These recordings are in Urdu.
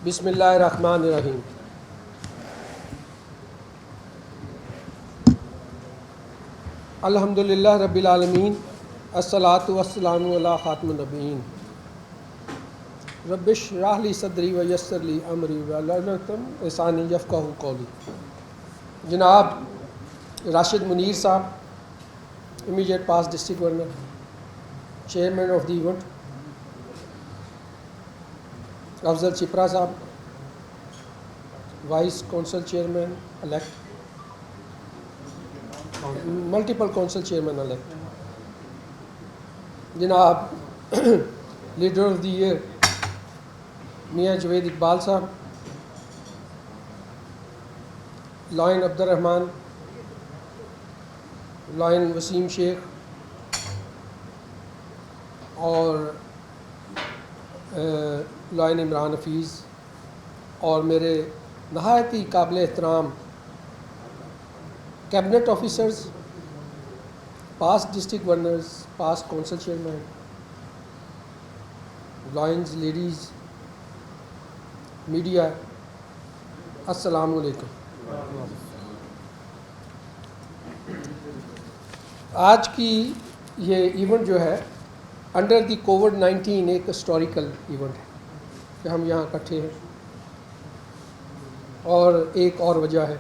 بسم اللہ الرحمن الرحیم۔ الحمد للہ رب العالمین، الصلاۃ والسلام علی خاتم النبیین۔ رب اشرح لی صدری ویسر لی امری واحلل عقدۃ من لسانی یفقہوا قولی۔ جناب راشد منیر صاحب، immediate past district governor, chairman of the event, Afzal Chapra صاحب، vice council chairman elect, multiple council chairman elect, جناب لیڈر آف دی ایئر میاں جوید اقبال صاحب، لائن عبد الرحمن، لائن وسیم شیخ، اور لائن عمران حفیظ، اور میرے نہایت ہی قابل احترام cabinet officers, past district governors, past council chairman, Lions ladies, media, السلام علیکم۔ آج کی یہ ایونٹ جو ہے انڈر دی کووڈ-19 ایک ہسٹوریکل ایونٹ ہے کہ ہم یہاں اکٹھے ہیں، اور ایک اور وجہ ہے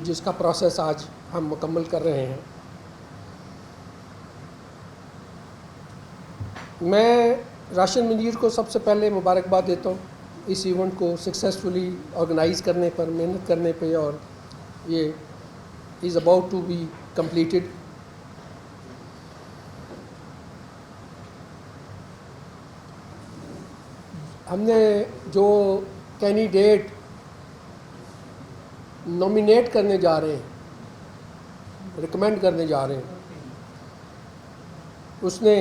جس کا پروسیس آج ہم مکمل کر رہے ہیں۔ میں راشد منیر کو سب سے پہلے مبارکباد دیتا ہوں اس ایونٹ کو سکسیزفلی آرگنائز کرنے پر، محنت کرنے پہ، اور یہ is about to be completed. ہم نے جو کینڈیڈیٹ نومینیٹ کرنے جا رہے ہیں، ریکمینڈ کرنے جا رہے ہیں، اس نے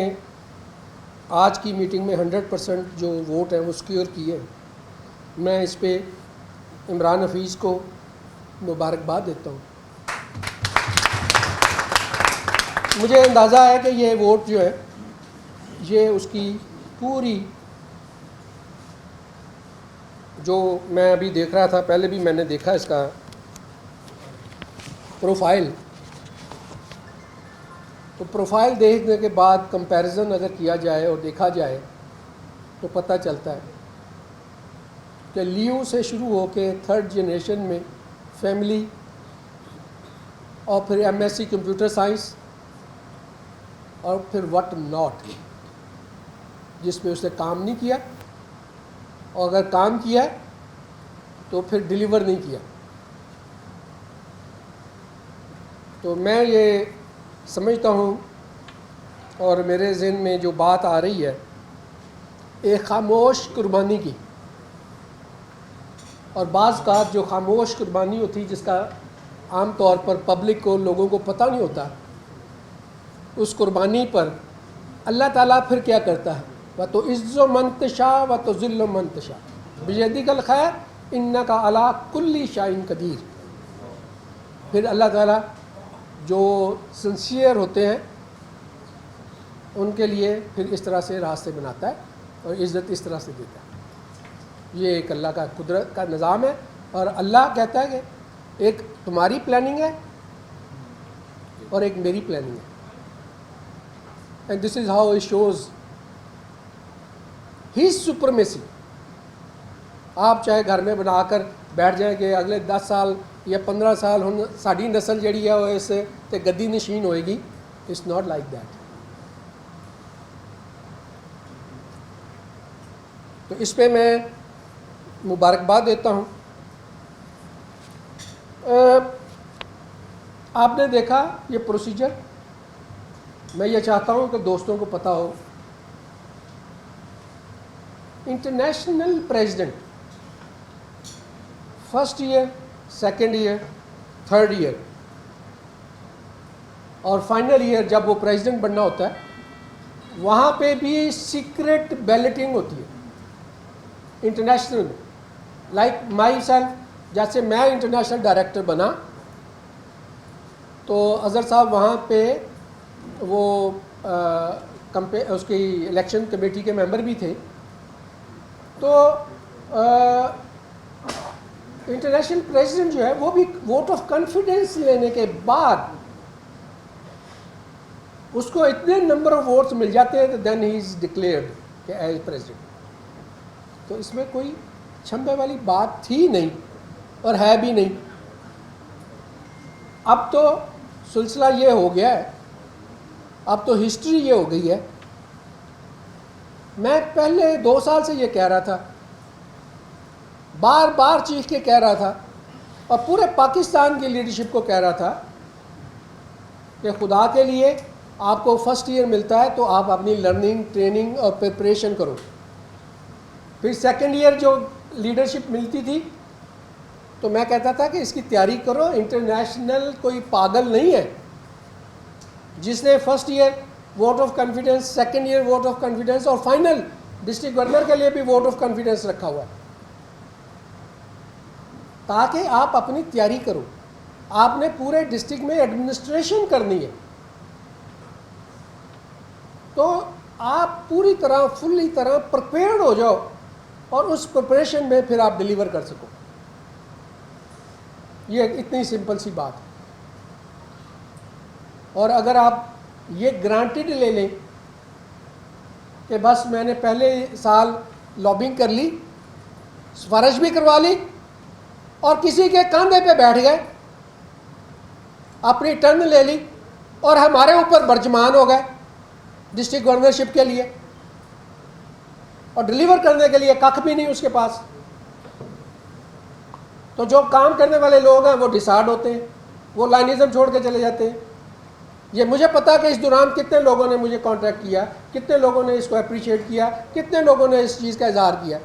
آج کی میٹنگ میں 100% جو ووٹ ہیں وہ سیکیور کیے ہیں۔ میں اس پہ عمران حفیظ کو مبارکباد دیتا ہوں۔ مجھے اندازہ ہے کہ یہ ووٹ جو ہے یہ اس کی پوری، جو میں ابھی دیکھ رہا تھا، پہلے بھی میں نے دیکھا اس کا پروفائل، تو پروفائل دیکھنے کے بعد کمپیریزن اگر کیا جائے اور دیکھا جائے تو پتہ چلتا ہے کہ لیو سے شروع ہو کے 3rd جنریشن میں فیملی، اور پھر MSc کمپیوٹر سائنس، اور پھر وٹ ناٹ، جس پہ اس نے کام نہیں کیا، اور اگر کام کیا تو پھر ڈیلیور نہیں کیا۔ تو میں یہ سمجھتا ہوں، اور میرے ذہن میں جو بات آ رہی ہے ایک خاموش قربانی کی، اور بعض کا جو خاموش قربانی ہوتی جس کا عام طور پر پبلک کو، لوگوں کو پتہ نہیں ہوتا، اس قربانی پر اللہ تعالیٰ پھر کیا کرتا ہے، وَتُعِزُّ مَن تَشَاءُ وَتُذِلُّ مَن تَشَاءُ بِیَدِکَ الْخَیرُ اِنَّکَ عَلیٰ کُلِّ شَیْءٍ قدیر۔ پھر اللہ تعالیٰ جو سنسیئر ہوتے ہیں ان کے لیے پھر اس طرح سے راستے بناتا ہے اور عزت اس طرح سے دیتا ہے۔ یہ ایک اللہ کا قدرت کا نظام ہے، اور اللہ کہتا ہے کہ ایک تمہاری پلاننگ ہے اور ایک میری پلاننگ ہے، and this is how it shows his supremacy. آپ چاہے گھر میں بنا کر بیٹھ جائیں کہ اگلے 10 سال یا 15 سال ہن ساری نسل جڑی ہے وہ اس تے گدی نشین ہوئے گی، اٹس ناٹ لائک دیٹ۔ تو اس پہ میں مبارکباد دیتا ہوں۔ آپ نے دیکھا یہ پروسیجر، میں یہ چاہتا ہوں کہ دوستوں کو پتہ ہو، international president, 1st year, 2nd year, 3rd year, اور فائنل ایئر جب وہ پریزیڈنٹ بننا ہوتا ہے، وہاں پہ بھی سیکرٹ بیلٹنگ ہوتی ہے انٹرنیشنل میں۔ لائک مائی سیلف، جیسے میں انٹرنیشنل ڈائریکٹر بنا تو اظہر صاحب وہاں پہ وہ اس کی الیکشن کمیٹی کے ممبر بھی تھے، تو انٹرنیشنل پریزیڈنٹ جو ہے وہ بھی ووٹ آف کانفیڈنس لینے کے بعد اس کو اتنے نمبر آف ووٹس مل جاتے ہیں دین ہی از ڈکلیئرڈ کہ ایز پریزیڈنٹ. تو اس میں کوئی چھمبے والی بات تھی نہیں اور ہے بھی نہیں. اب تو سلسلہ یہ ہو گیا ہے, اب تو ہسٹری یہ ہو گئی ہے. میں پہلے 2 سال سے یہ کہہ رہا تھا, بار بار چیخ کے کہہ رہا تھا, اور پورے پاکستان کی لیڈرشپ کو کہہ رہا تھا کہ خدا کے لیے آپ کو فرسٹ ایئر ملتا ہے تو آپ اپنی لرننگ, ٹریننگ اور پریپریشن کرو. پھر سیکنڈ ایئر جو لیڈرشپ ملتی تھی تو میں کہتا تھا کہ اس کی تیاری کرو. انٹرنیشنل کوئی پاگل نہیں ہے جس نے first year vote of confidence, second year vote of confidence اور فائنل ڈسٹرکٹ گورنر کے لیے بھی ووٹ آف کانفیڈنس رکھا ہوا ہے. تاکہ آپ اپنی تیاری کرو. آپ نے پورے ڈسٹرکٹ میں ایڈمنسٹریشن کرنی ہے تو آپ پوری طرح فلی طرح پریپیئرڈ ہو جاؤ اور اس پریپریشن میں پھر آپ ڈیلیور کر سکو. یہ اتنی سمپل سی بات ہے. اور اگر آپ یہ گرانٹیڈ لے لیں کہ بس میں نے پہلے سال لابنگ کر لی, سفارش بھی کروا لی اور کسی کے کاندھے پہ بیٹھ گئے, اپنی ٹرن لے لی اور ہمارے اوپر برجمان ہو گئے ڈسٹرکٹ گورنرشپ کے لیے, اور ڈیلیور کرنے کے لیے ککھ بھی نہیں اس کے پاس, تو جو کام کرنے والے لوگ ہیں وہ ڈسارڈ ہوتے ہیں, وہ لائنزم چھوڑ کے چلے جاتے ہیں. یہ مجھے پتا کہ اس دوران کتنے لوگوں نے مجھے کانٹیکٹ کیا, کتنے لوگوں نے اس کو اپریشیٹ کیا, کتنے لوگوں نے اس چیز کا اظہار کیا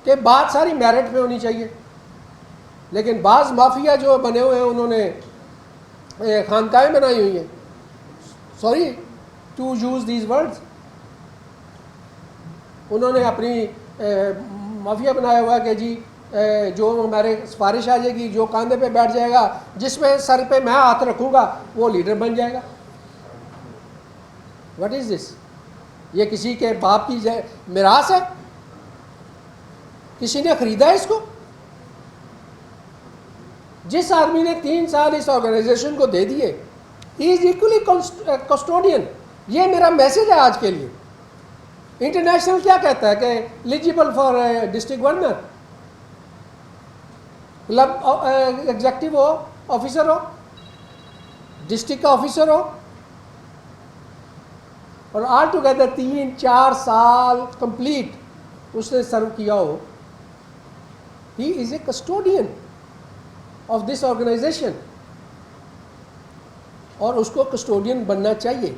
کہ بات ساری میرٹ پہ ہونی چاہیے. لیکن بعض مافیا جو بنے ہوئے ہیں انہوں نے خانقاہیں بنائی ہوئی ہیں, sorry to use these words, انہوں نے اپنی مافیا بنایا ہوا کہ جی جو ہمارے سفارش آ جائے گی, جو کاندھے پہ بیٹھ جائے گا, جس پہ سر پہ میں ہاتھ رکھوں گا وہ لیڈر بن جائے گا. واٹ از دس؟ یہ کسی کے باپ کی میراث ہے؟ کسی نے خریدا ہے اس کو؟ جس آدمی نے 3 سال اس آرگنائزیشن کو دے دیے, ہی از ایکولی کسٹوڈین. یہ میرا میسج ہے آج کے لیے. انٹرنیشنل کیا کہتا ہے کہ eligible for district governor, club executive who, officer who, district کا آفیسر ہو, اور آل ٹوگیدر 3-4 سال کمپلیٹ اس نے سرو کیا ہو, ہی از اے کسٹوڈین آف دس آرگنائزیشن, اور اس کو کسٹوڈین بننا چاہیے.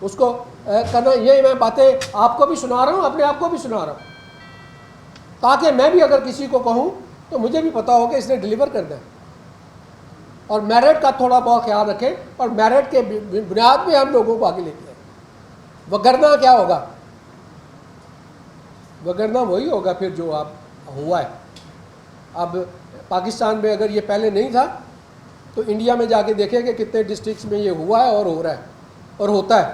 اس کو کرنا, یہ میں باتیں آپ کو بھی سنا رہا ہوں, اپنے آپ کو بھی سنا رہا ہوں, تاکہ میں بھی اگر کسی کو کہوں تو مجھے بھی پتا ہو کہ اس نے ڈیلیور کرنا ہے. اور میرٹ کا تھوڑا بہت خیال رکھیں, اور میرٹ کے بنیاد پہ ہم لوگوں کو آگے لیتے ہیں. وگرنہ کیا ہوگا؟ وگرنہ وہی ہوگا پھر جو آپ ہوا ہے. اب پاکستان میں اگر یہ پہلے نہیں تھا تو انڈیا میں جا کے دیکھیں کہ کتنے ڈسٹرکٹس میں یہ ہوا ہے اور ہو رہا ہے اور ہوتا ہے.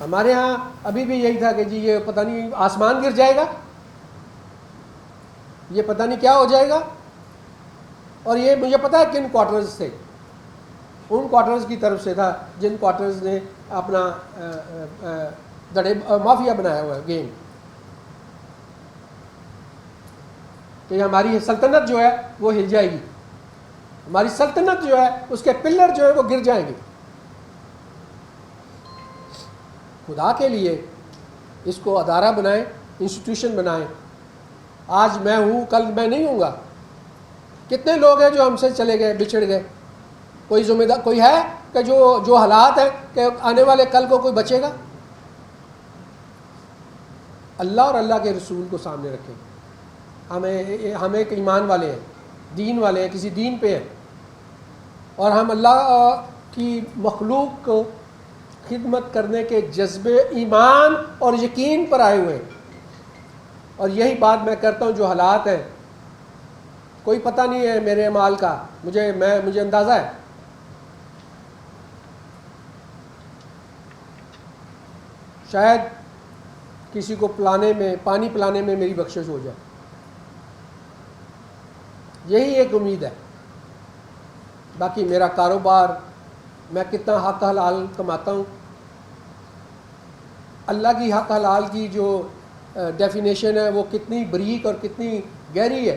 ہمارے ہاں ابھی بھی یہی تھا کہ جی یہ پتہ نہیں آسمان گر جائے گا, یہ پتہ نہیں کیا ہو جائے گا. اور یہ مجھے پتا ہے کن کوارٹرز تھے, ان کوارٹرز کی طرف سے تھا جن کوارٹرز نے اپنا مافیا بنایا ہوا ہے گیم, کہ ہماری سلطنت جو ہے وہ ہل جائے گی, ہماری سلطنت جو ہے اس کے پلر جو ہے وہ گر جائیں گے. خدا کے لیے اس کو ادارہ بنائیں, انسٹیٹیوشن بنائیں. آج میں ہوں, کل میں نہیں ہوں گا. کتنے لوگ ہیں جو ہم سے چلے گئے, بچھڑ گئے. کوئی ذمہ دار کوئی ہے کہ جو حالات ہیں کہ آنے والے کل کو کوئی بچے گا؟ اللہ اور اللہ کے رسول کو سامنے رکھیں. ہم ایک ایمان والے ہیں, دین والے ہیں, کسی دین پہ ہیں, اور ہم اللہ کی مخلوق کو خدمت کرنے کے جذبے, ایمان اور یقین پر آئے ہوئے ہیں. اور یہی بات میں کرتا ہوں. جو حالات ہیں کوئی پتہ نہیں ہے میرے اعمال کا, مجھے اندازہ ہے. شاید کسی کو پلانے میں پانی پلانے میں میری بخشش ہو جائے. یہی ایک امید ہے. باقی میرا کاروبار، میں کتنا حق حلال کماتا ہوں، اللہ کی حق حلال کی جو ڈیفینیشن ہے وہ کتنی بریک اور کتنی گہری ہے.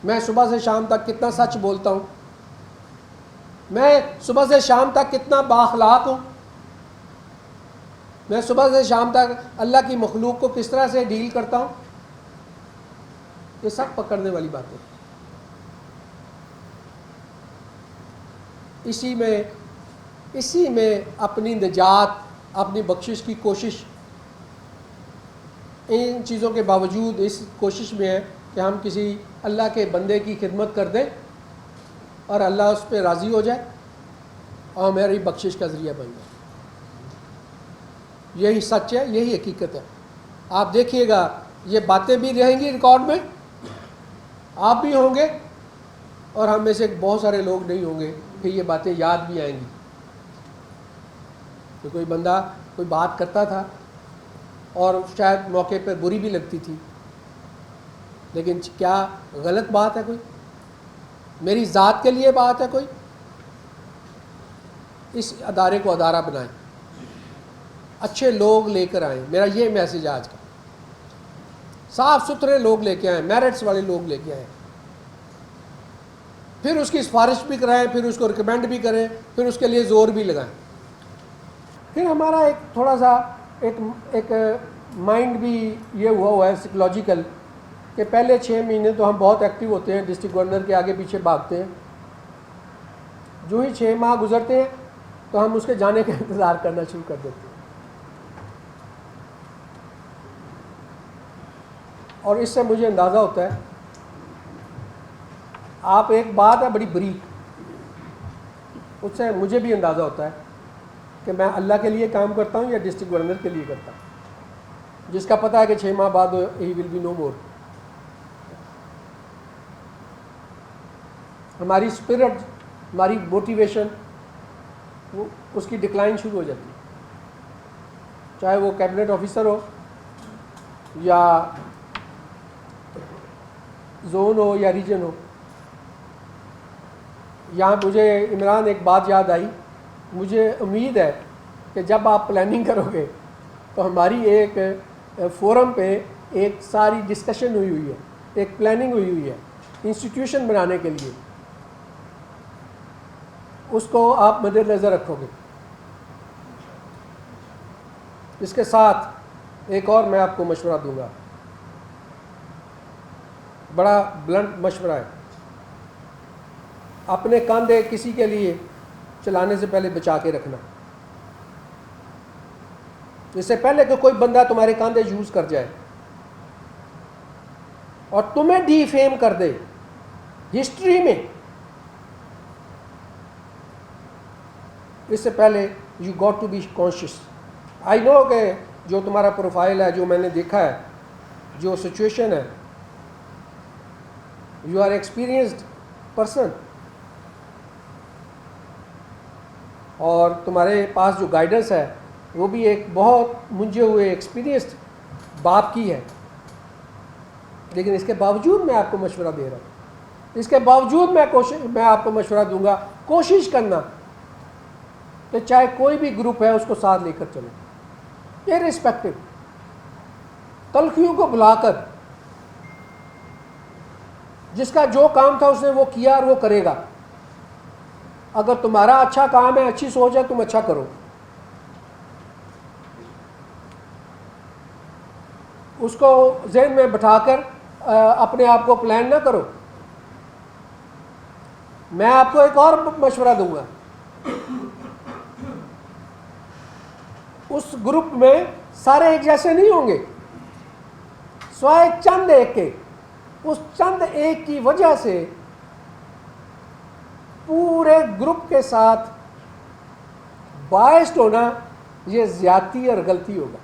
میں صبح سے شام تک کتنا سچ بولتا ہوں، میں صبح سے شام تک کتنا بااخلاق ہوں، میں صبح سے شام تک اللہ کی مخلوق کو کس طرح سے ڈیل کرتا ہوں، یہ سب پکڑنے والی باتیں. اسی میں اپنی نجات، اپنی بخشش کی کوشش ان چیزوں کے باوجود اس کوشش میں ہے کہ ہم کسی اللہ کے بندے کی خدمت کر دیں اور اللہ اس پہ راضی ہو جائے اور ہماری بخشش کا ذریعہ بن جائے. یہی سچ ہے، یہی حقیقت ہے. آپ دیکھیے گا یہ باتیں بھی رہیں گی ریکارڈ میں، آپ بھی ہوں گے اور ہم میں سے بہت سارے لوگ نہیں ہوں گے کہ یہ باتیں یاد بھی آئیں گی. کہ کوئی بندہ کوئی بات کرتا تھا اور شاید موقع پہ بری بھی لگتی تھی، لیکن کیا غلط بات ہے کوئی؟ میری ذات کے لیے بات ہے کوئی؟ اس ادارے کو ادارہ بنائیں، اچھے لوگ لے کر آئیں. میرا یہ میسج ہے آج کا. صاف ستھرے لوگ لے کے آئیں، میرٹس والے لوگ لے کے آئیں، پھر اس کی سفارش بھی کرائیں، پھر اس کو ریکمینڈ بھی کریں، پھر اس کے لیے زور بھی لگائیں. پھر ہمارا ایک تھوڑا سا ایک مائنڈ بھی یہ ہوا ہے سائیکولوجیکل کہ پہلے 6 مہینے تو ہم بہت ایکٹیو ہوتے ہیں، ڈسٹرکٹ گورنر کے آگے پیچھے بھاگتے ہیں. جو ہی 6 ماہ گزرتے ہیں تو ہم اس کے جانے کا انتظار کرنا شروع کر دیتے ہیں. اور اس سے مجھے اندازہ ہوتا ہے، آپ ایک بات ہے بڑی بریک، اس سے مجھے بھی اندازہ ہوتا ہے کہ میں اللہ کے لیے کام کرتا ہوں یا ڈسٹرکٹ گورنر کے لیے کرتا ہوں، جس کا پتہ ہے کہ 6 ماہ بعد ہی ول بی نو مور. ہماری اسپرٹ، ہماری موٹیویشن وہ اس کی ڈکلائن شروع ہو جاتی ہے. چاہے وہ کیبنٹ آفیسر ہو یا زون ہو یا ریجن ہو. یہاں مجھے عمران ایک بات یاد آئی، مجھے امید ہے کہ جب آپ پلاننگ کرو گے تو ہماری ایک فورم پہ ایک ساری ڈسکشن ہوئی ہے، ایک پلاننگ ہوئی ہے انسٹیٹیوشن بنانے کے لیے، اس کو آپ مد نظر رکھو گے. اس کے ساتھ ایک اور میں آپ کو مشورہ دوں گا، بڑا بلنٹ مشورہ ہے. اپنے کاندھے کسی کے لیے چلانے سے پہلے بچا کے رکھنا. اس سے پہلے کہ کوئی بندہ تمہارے کاندھے یوز کر جائے اور تمہیں ڈی فیم کر دے ہسٹری میں، اس سے پہلے you got to be conscious. I know کہ جو تمہارا پروفائل ہے، جو میں نے دیکھا ہے، جو سچویشن ہے، یو آر ایکسپیرئنسڈ پرسن، اور تمہارے پاس جو گائیڈنس ہے وہ بھی ایک بہت منجھے ہوئے ایکسپیرئنسڈ باپ کی ہے. لیکن اس کے باوجود میں آپ کو مشورہ دے رہا ہوں، اس کے باوجود میں آپ کو مشورہ دوں گا، کوشش کرنا کہ چاہے کوئی بھی گروپ ہے اس کو ساتھ لے کر چلو، ارسپیکٹو، تلخیوں کو بلا کر. جس کا جو کام تھا اس نے وہ کیا اور وہ کرے گا. اگر تمہارا اچھا کام ہے، اچھی سوچ ہے، تم اچھا کرو. اس کو ذہن میں بٹھا کر اپنے آپ کو پلان نہ کرو. میں آپ کو ایک اور مشورہ دوں گا، اس گروپ میں سارے ایک جیسے نہیں ہوں گے، سوائے چند ایک کے. اس چند ایک کی وجہ سے پورے گروپ کے ساتھ بائسڈ ہونا یہ زیادتی اور غلطی ہوگا،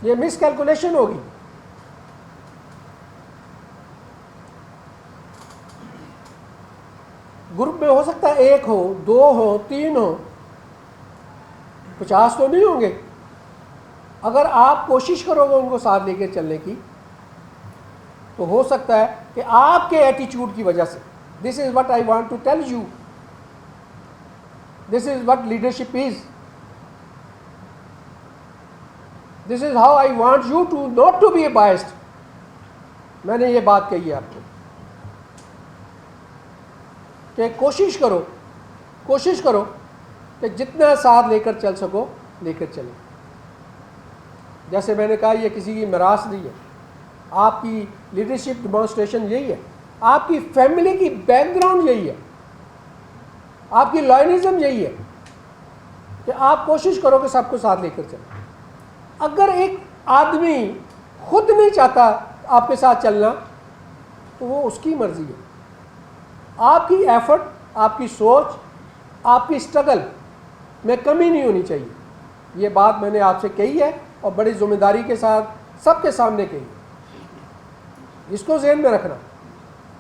یہ مس کیلکولیشن ہوگی. گروپ میں ہو سکتا ہے 1 ہو، 2 ہو، 3 ہو، 50 تو نہیں ہوں گے. اگر آپ کوشش کرو گے ان کو ساتھ لے کے چلنے کی تو ہو سکتا ہے کہ آپ کے ایٹیچیوڈ کی وجہ سے, this is what I want to tell you, this is what leadership is, this is how I want you to not to be a biased. میں نے یہ بات کہی ہے آپ کو کہ کوشش کرو کہ جتنا ساتھ لے کر چل سکو لے کر چلیں. جیسے میں نے کہا یہ کسی کی میراث نہیں ہے, آپ کی لیڈرشپ ڈیمانسٹریشن یہی ہے, آپ کی فیملی کی بیک گراؤنڈ یہی ہے, آپ کی لائنزم یہی ہے کہ آپ کوشش کرو کہ سب کو ساتھ لے کر چلیں. اگر ایک آدمی خود نہیں چاہتا آپ کے ساتھ چلنا تو وہ اس کی مرضی ہے. آپ کی ایفرٹ, آپ کی سوچ, آپ کی اسٹرگل میں کمی نہیں ہونی چاہیے. یہ بات میں نے آپ سے کہی ہے اور بڑی ذمہ داری کے ساتھ سب کے سامنے کہی ہے. اس کو ذہن میں رکھنا,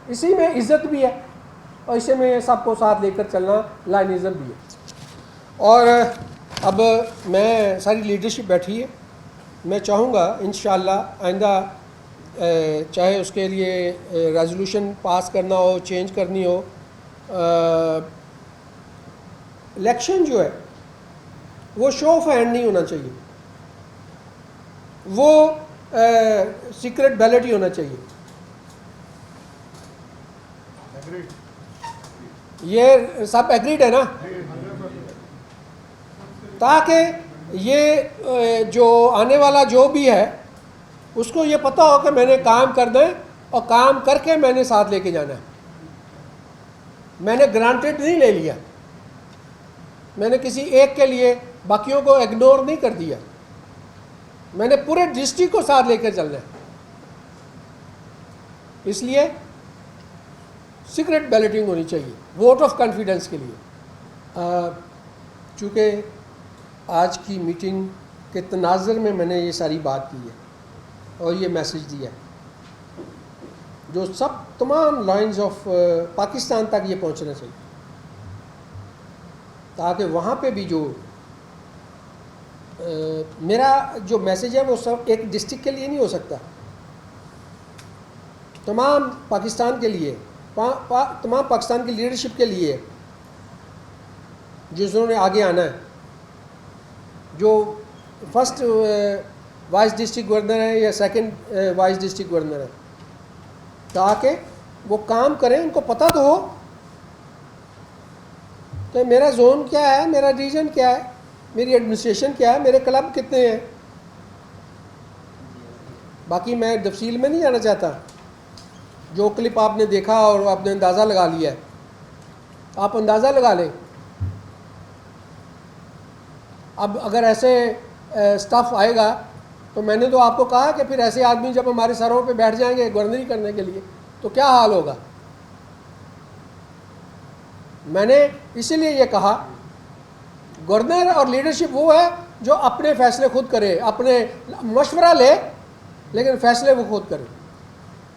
اسی میں عزت بھی ہے اور اسی میں سب کو ساتھ لے کر چلنا لائنزم بھی ہے. اور اب میں ساری لیڈرشپ بیٹھی ہے, میں چاہوں گا انشاءاللہ آئندہ چاہے اس کے لیے ریزولوشن پاس کرنا ہو, چینج کرنی ہو, الیکشن جو ہے وہ شو آف ہینڈ نہیں ہونا چاہیے, وہ سیکرٹ بیلٹ ہی ہونا چاہیے. یہ سب ایگریڈ ہے نا, تاکہ یہ جو آنے والا جو بھی ہے اس کو یہ پتہ ہو کہ میں نے کام کرنا ہے اور کام کر کے میں نے ساتھ لے کے جانا ہے. میں نے گرانٹیڈ نہیں لے لیا, میں نے کسی ایک کے لیے باقیوں کو اگنور نہیں کر دیا, میں نے پورے ڈسٹرکٹ کو ساتھ لے کر چلنا ہے. اس لیے سیکرٹ بیلٹنگ ہونی چاہیے ووٹ آف کانفیڈنس کے لیے. چونکہ آج کی میٹنگ کے تناظر میں نے یہ ساری بات کی ہے اور یہ میسج دیا ہے جو سب تمام لائنز آف پاکستان تک یہ پہنچنا چاہیے, تاکہ وہاں پہ بھی جو میرا جو میسج ہے وہ سب ایک ڈسٹرکٹ کے لیے نہیں ہو سکتا, تمام پاکستان کے لیے, تمام پاکستان کی لیڈرشپ کے لیے جنہوں نے آگے آنا ہے, جو فرسٹ وائس ڈسٹرکٹ گورنر ہے یا سیکنڈ وائس ڈسٹرکٹ گورنر ہے, تاکہ وہ کام کریں, ان کو پتہ تو ہو کہ میرا زون کیا ہے, میرا ریجن کیا ہے, میری ایڈمنسٹریشن کیا ہے, میرے کلب کتنے ہیں. باقی میں تفصیل میں نہیں جانا چاہتا, جو کلپ آپ نے دیکھا اور آپ نے اندازہ لگا لیا ہے, آپ اندازہ لگا لیں. اب اگر ایسے سٹف آئے گا تو میں نے تو آپ کو کہا کہ پھر ایسے آدمی جب ہمارے سروں پہ بیٹھ جائیں گے گورنری کرنے کے لیے تو کیا حال ہوگا. میں نے اسی لیے یہ کہا گورنر اور لیڈرشپ وہ ہے جو اپنے فیصلے خود کرے, اپنے مشورہ لے لیکن فیصلے وہ خود کرے.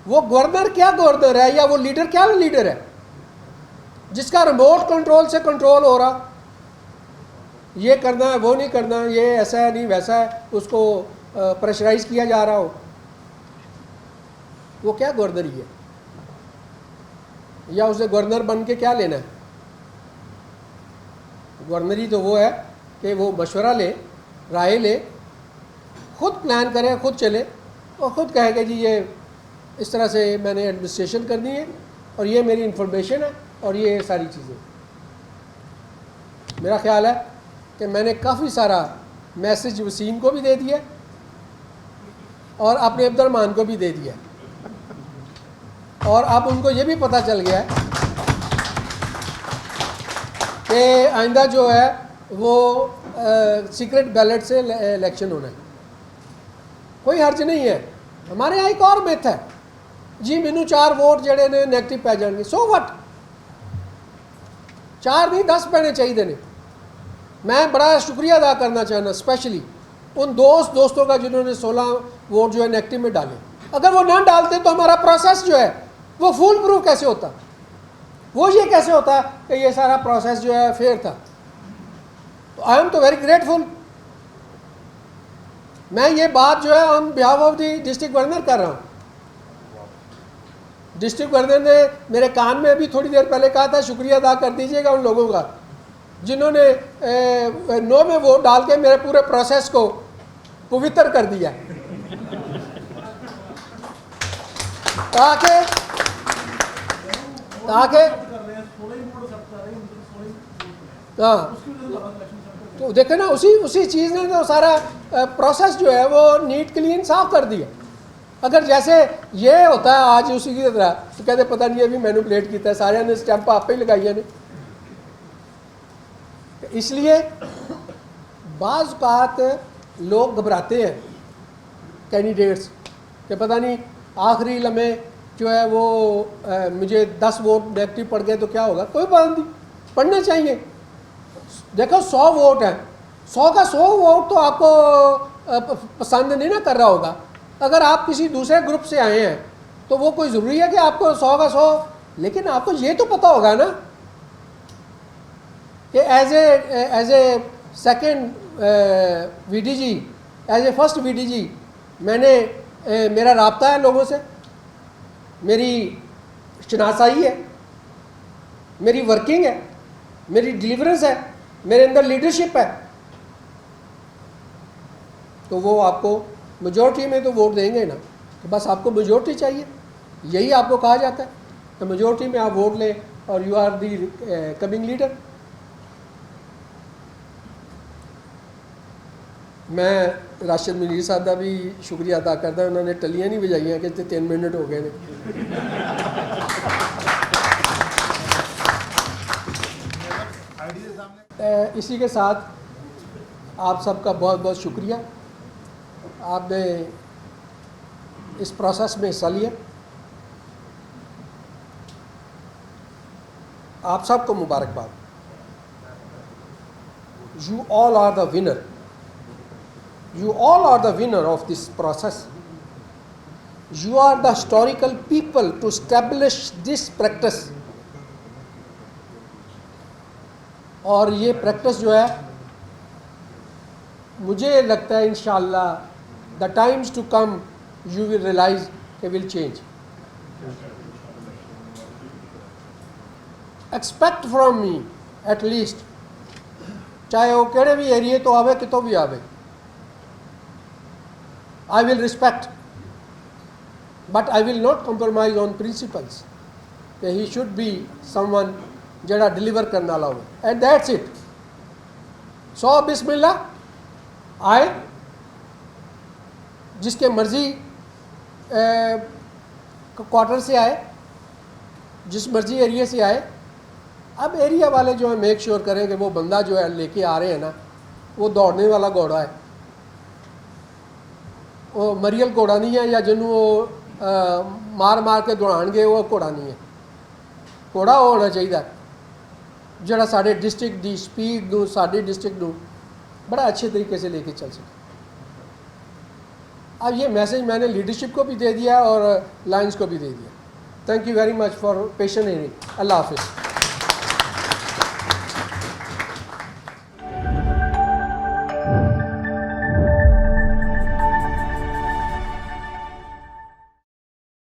وہ گورنر کیا گورنر ہے یا وہ لیڈر کیا لیڈر ہے جس کا ریموٹ کنٹرول سے کنٹرول ہو رہا, یہ کرنا ہے وہ نہیں کرنا, یہ ایسا ہے نہیں ویسا ہے, اس کو پریشرائز کیا جا رہا ہو. وہ کیا گورنری ہے, یا اسے گورنر بن کے کیا لینا ہے. گورنری تو وہ ہے کہ وہ مشورہ لے, رائے لے, خود پلان کرے, خود چلے اور خود کہے کہ جی یہ اس طرح سے میں نے ایڈمنسٹریشن کرنی ہے اور یہ میری انفارمیشن ہے اور یہ ساری چیزیں. میرا خیال ہے کہ میں نے کافی سارا میسج وسیم کو بھی دے دیا اور اپنے عبد الرحمان کو بھی دے دیا, اور اب ان کو یہ بھی پتہ چل گیا ہے کہ آئندہ جو ہے وہ سیکرٹ بیلٹ سے الیکشن ہونا ہے. کوئی حرج نہیں ہے. ہمارے یہاں ایک اور میتھ ہے, جی مینو 4 ووٹ جڑے نے نیگیٹو پی جان گے, سو وٹ, 4 نہیں 10 پینے چاہیے نے. میں بڑا شکریہ ادا کرنا چاہنا اسپیشلی ان دوستوں کا جنہوں نے 16 ووٹ جو ہے نیگیٹو میں ڈالے. اگر وہ نہ ڈالتے تو ہمارا پروسیس جو ہے وہ فول پروف کیسے ہوتا, وہ یہ کیسے ہوتا کہ یہ سارا پروسیس جو ہے فیئر تھا. تو I am too very grateful میں یہ بات جو ہے on behalf of the district governor کر رہا ہوں. ڈسٹرکٹ گورنر نے میرے کان میں ابھی تھوڑی دیر پہلے کہا تھا شکریہ ادا کر دیجیے گا ان لوگوں کا جنہوں نے نو میں ووٹ ڈال کے میرے پورے پروسیس کو پوتر کر دیا تاکہ ہاں تو دیکھیں نا اسی چیز نے تو سارا پروسیس جو ہے وہ نیٹ کلین صاف کر دیا. اگر جیسے یہ ہوتا ہے آج اسی کی طرح تو کہتے پتہ نہیں ابھی مینوپولیٹ کیتا ہے سارے نے اسٹیمپ آپ پہ ہی لگائی نے. اس لیے بعض اوقات لوگ گھبراتے ہیں کینڈیڈیٹس کہ پتہ نہیں آخری لمحے جو ہے وہ مجھے 10 ووٹ نیگیٹو پڑ گئے تو کیا ہوگا. کوئی بات نہیں, پڑھنے چاہیے. دیکھو 100 ووٹ ہیں, 100 کا 100 ووٹ تو آپ کو پسند نہیں نہ کر رہا ہوگا. اگر آپ کسی دوسرے گروپ سے آئے ہیں تو وہ کوئی ضروری ہے کہ آپ کو 100 کا 100, لیکن آپ کو یہ تو پتہ ہوگا نا کہ as a second V D G, as a first V D G میں نے میرا رابطہ ہے لوگوں سے, میری شناسائی ہے, میری ورکنگ ہے, میری ڈیلیورنس ہے, میرے اندر لیڈرشپ ہے. تو وہ آپ کو میجورٹی میں تو ووٹ دیں گے نا, تو بس آپ کو میجورٹی چاہیے. یہی آپ کو کہا جاتا ہے کہ میجورٹی میں آپ ووٹ لیں اور you are the coming leader. میں راشد منیر صاحب کا بھی شکریہ ادا کرتا ہوں, انہوں نے ٹلیاں نہیں بجائی ہیں کہ 3 منٹ ہو گئے نے. اسی کے ساتھ آپ سب کا بہت بہت شکریہ, آپ نے اس پروسیس میں حصہ لیا. آپ سب کو مبارکباد. You all are the winner, you all are the winner of this process. You are the historical people to establish this practice. اور یہ پریکٹس جو ہے مجھے لگتا ہے انشاءاللہ the times to come you will realize it will change. Expect from me at least, چاہے وہ کہڑے بھی ایریے تو آوے کتوں بھی آوے, I will respect, but I will not compromise on principles. That he should be someone جڑا ڈلیور کرنے والا ہو, and that's it. So بسم اللہ آئے, جس کے مرضی کوارٹر سے آئے, جس مرضی ایریے سے آئے. اب ایریا والے جو ہیں میک شیور کریں کہ وہ بندہ جو ہے لے کے آ رہے ہیں نا وہ دوڑنے والا گھوڑا ہے, وہ مریل گھوڑا نہیں ہے یا جنوں وہ مار مار کے دوڑان گے وہ گھوڑا نہیں ہے. گھوڑا وہ ہونا چاہیے جڑا سارے ڈسٹرکٹ دی سپیڈ نو, ساری ڈسٹرکٹ نو بڑا اچھے طریقے سے لے کے چل سکے. اب یہ میسج میں نے لیڈرشپ کو بھی دے دیا اور لائنس کو بھی دے دیا. Thank you very much for patient hearing. اللہ حافظ.